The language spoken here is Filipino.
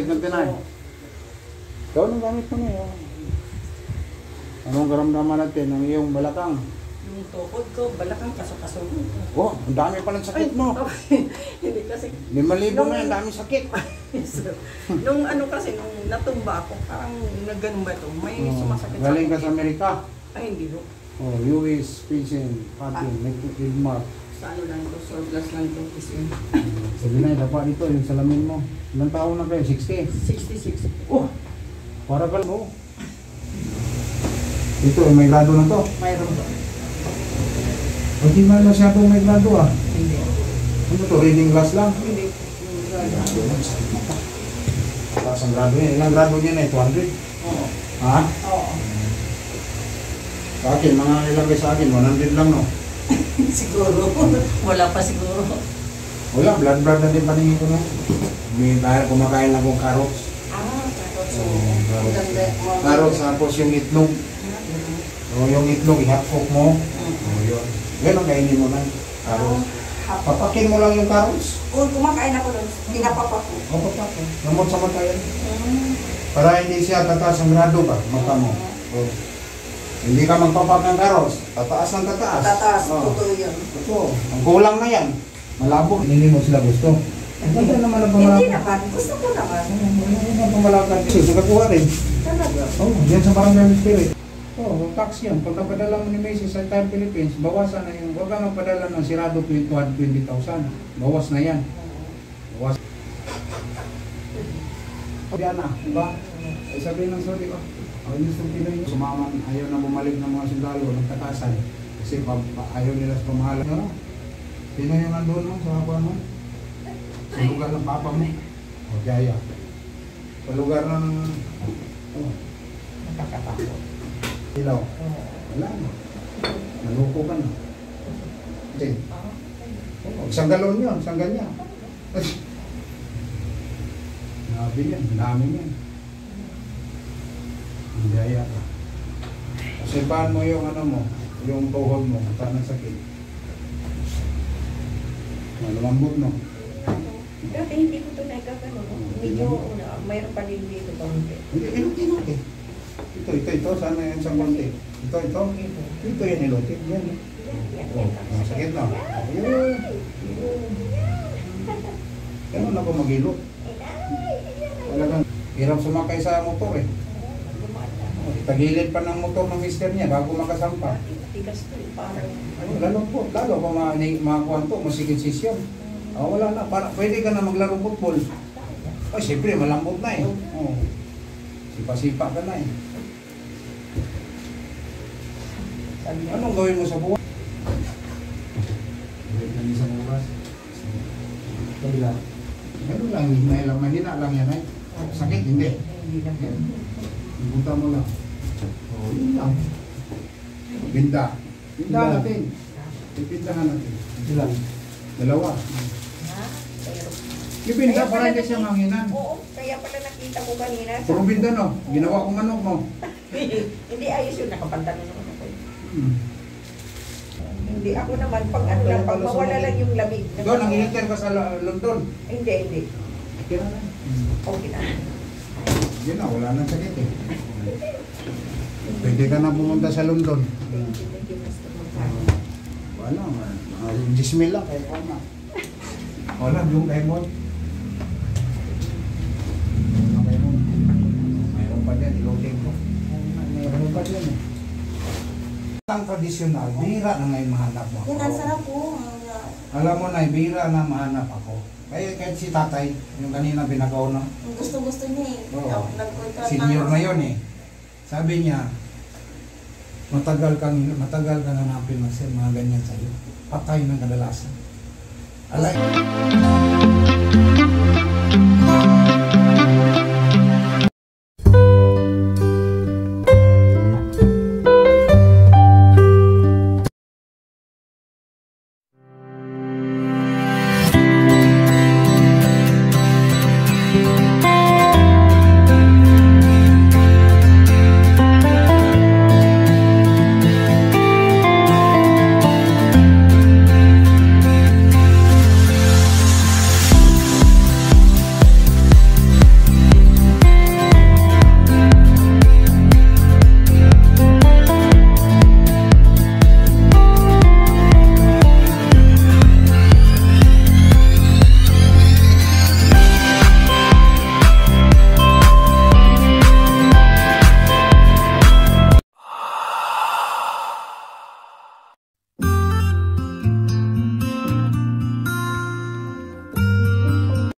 sakit ng tinay. Ikaw nang gamit mo ngayon. Anong karamdaman natin ng iyong balakang? Yung tukod ko, balakang kaso-kaso. Oh, ang dami pa ng sakit mo. Hindi kasi. 5,000 na, ang dami sakit. Nung ano kasi, nung natumba ako, parang nagganong ba ito? May sumasakit sa Galing ka sa Amerika? Ay, hindi ho. Oh, US, Pigeon, Patin, Nagmar. Sa ano lang ito, surplus lang ito. Sabi na, dapat dito yung salamin mo. Ilang taon na kayo? 60? 66. Oh, para ka mo. Ito, may grado na to. Mayroon to. Hindi man masyadong may grado ah. Hindi. Ano to, reading glass lang? Hindi. Tapos ang grado niya, ilang grado niya na 200? Oo. Ha? Oo. Sa akin, mga ilagay sa akin, 100 lang no? Siguro. Wala pa siguro. Wala, blood na din paningin ko na. May dahil kumakain lang kong carrots. Carrots. Maganda. Carrots, tapos yung itlog. So, yung itlog, ihapkok mo. Yun. Yan ang kainin mo na. Carrots. Papakin mo lang yung carrots. Oo, kumakain ako doon. Pinapapak ko. O, papakin. Gamot sa mata yan. Para hindi siya tataas ang grado ba, mata mo. So, hindi ka magpapak ng carrots. Tataas ng tataas. Tataas, totoo yun. Ito, ang kulang na yan. Malabo. Hindi mo sila gusto. Hindi naman ang Hindi naman. Gusto ko naman. Hindi naman pamalakan. Kasi kakuha rin. Talaga. Oo, yan sa Barangay Spirit. Oo, tax yan. Pagkapadala mo ni Macy's sa Time Philippines, bawasan na yung, huwag ka magpadala ng sirado 20,000. Bawas na yan. Bawas. Yan na, diba? Ay sabihin ng sorry ko. Ang gusto Pinoy, sumaman, ayaw na bumalik ng mga sundalo, nagtakasan. Kasi ayaw nila sa pamahalan. Ano? Sino yung nandun mo sa hapon mo? Sa lugar ng papa mo? O, Jaya. Sa lugar ng... Nakakatakot. Ilaw. Wala na. Naluko ka na. Kasi, isang galon yun, isang ganyan. Nabi yan, dami yan. Jaya ka. Kasi paano mo yung ano mo, yung tuhod mo, tanang sakit. Malambot no? Dati hindi ko ito nagkakano. Medyo, mayroon pa din dito konti. Hindi, ilutin. Ito, sana yan sa konti. Ito. Ito yan ilutin. Yan. Oh, sakit no? Ayun. Ganun ako mag-ilot. Talagang, hirap sumakay sa motor eh. Tagilid pa ng motor ng mister niya bago makasampa. Tigas to, parang... Lalo kung makakuha to, masigit sisyon. Wala na, pwede ka na maglaro football. Ay, siyempre, malambot na eh. Oh. Sipa-sipa ka na eh. Anong gawin mo sa buwan? Gawin na sa buwas. Kaya ano lang, mahina lang yan eh. Sakit, hindi. Hindi lang. Ibuta mo lang. Yun lang. Binda. Binda natin. Ipindahan natin. Ilan? Dalawa. Ha? Yung binda para hindi siya manginan. Oo, kaya pala nakita ko kanina. Puro binda no? Ginawa ko manok no? Hindi ayos yun, nakapantano naman ako. Hindi ako naman, pag ano lang, pag mawala lang yung lamig. Doon, nang-heater ka sa London. Hindi. Okay na lang. Okay na. Yun na, wala nang sakit eh. Pwede ka na pumunta sa London. Thank you, Mr. Montano. Wala, mga 10,000 lang kahit na. Wala, yung kay Mon. Mayroon pa din, iloting ko. Mayroon pa din eh. Ang tradisyonal, bihira na ngayon mahanap mo. Yan, ang sarap po. Alam mo na, bihira na mahanap ako. Kaya kahit si tatay, yung kanina binagaw na. Gusto niya eh. Oo. Senior na yun eh. Sabi niya, matagal kang hanapin mga ganyan sa'yo. Patay ng kadalasan. Alay.